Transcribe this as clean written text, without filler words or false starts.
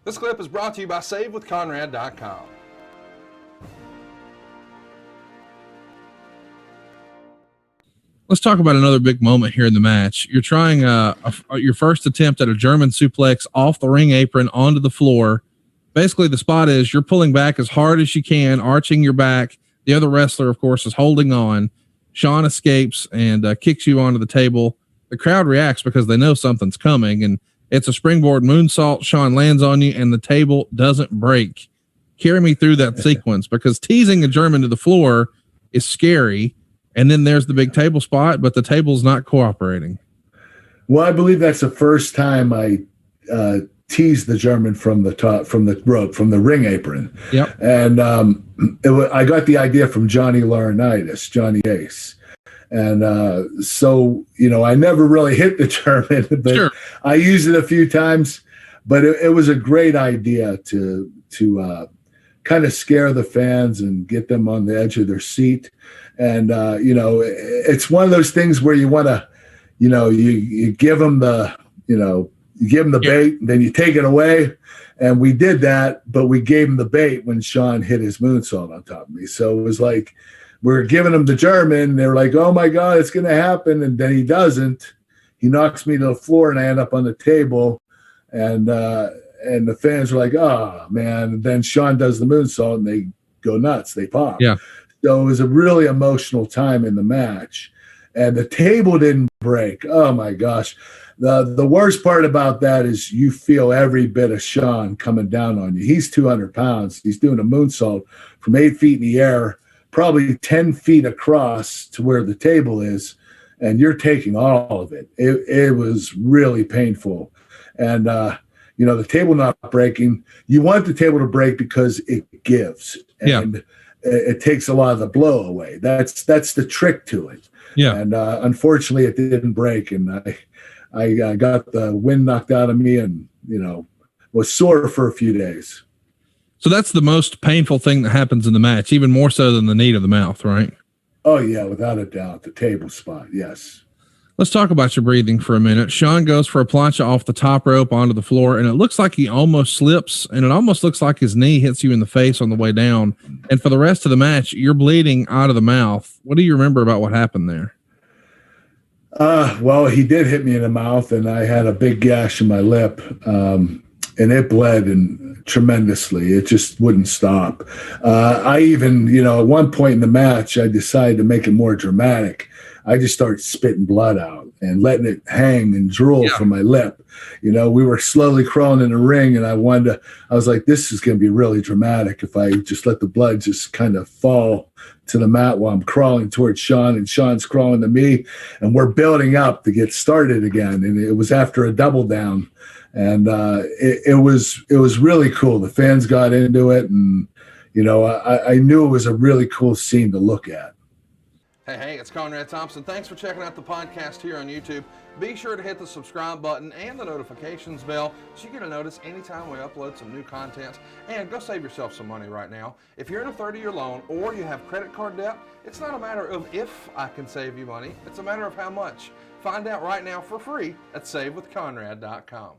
This clip is brought to you by SaveWithConrad.com. Let's talk about another big moment here in the match. You're trying your first attempt at a German suplex off the ring apron onto the floor. Basically, the spot is you're pulling back as hard as you can, arching your back. The other wrestler, of course, is holding on. Sean escapes and kicks you onto the table. The crowd reacts because they know something's coming, and it's a springboard moonsault. Sean lands on you, and the table doesn't break. Carry me through that sequence, because teasing a German to the floor is scary. And then there's the big table spot, but the table's not cooperating. Well, I believe that's the first time I teased the German from the top, from the rope, from the ring apron. Yep. And I got the idea from Johnny Laurinaitis, Johnny Ace. And so, I never really hit the German, but sure, I used it a few times. But it was a great idea to kind of scare the fans and get them on the edge of their seat. And, it's one of those things where you want to, you give them the, you give them the bait, and then you take it away. And we did that, but we gave him the bait when Sean hit his moonsault on top of me. So it was like, we're giving him the German. They were like, oh my God, it's going to happen. And then he doesn't. He knocks me to the floor, and I end up on the table. And the fans were like, oh man. And then Sean does the moonsault, and they go nuts. They pop. Yeah. So it was a really emotional time in the match, and the table didn't break. Oh my gosh. The worst part about that is you feel every bit of Sean coming down on you. He's 200 pounds. He's doing a moonsault from 8 feet in the air, probably 10 feet across to where the table is, and you're taking all of it. It was really painful. And, the table not breaking, you want the table to break because it gives. And it takes a lot of the blow away. That's the trick to it. Yeah. And unfortunately, it didn't break, and I got the wind knocked out of me, and was sore for a few days. So that's the most painful thing that happens in the match, even more so than the knee to the mouth, right? Oh yeah, without a doubt, the table spot. Yes. Let's talk about your breathing for a minute. Sean goes for a plancha off the top rope onto the floor, and it looks like he almost slips, and it almost looks like his knee hits you in the face on the way down. And for the rest of the match, you're bleeding out of the mouth. What do you remember about what happened there? Well, he did hit me in the mouth, and I had a big gash in my lip, and it bled tremendously. It just wouldn't stop. I even, at one point in the match, I decided to make it more dramatic. I just started spitting blood out and letting it hang and drool from my lip. We were slowly crawling in the ring, and I was like, this is going to be really dramatic if I just let the blood just kind of fall to the mat while I'm crawling towards Sean, and Sean's crawling to me, and we're building up to get started again. And it was after a double down, and it was really cool. The fans got into it, and I knew it was a really cool scene to look at. Hey, it's Conrad Thompson. Thanks for checking out the podcast here on YouTube. Be sure to hit the subscribe button and the notifications bell so you get a notice anytime we upload some new content. And go save yourself some money right now. If you're in a 30-year loan or you have credit card debt, it's not a matter of if I can save you money. It's a matter of how much. Find out right now for free at SaveWithConrad.com.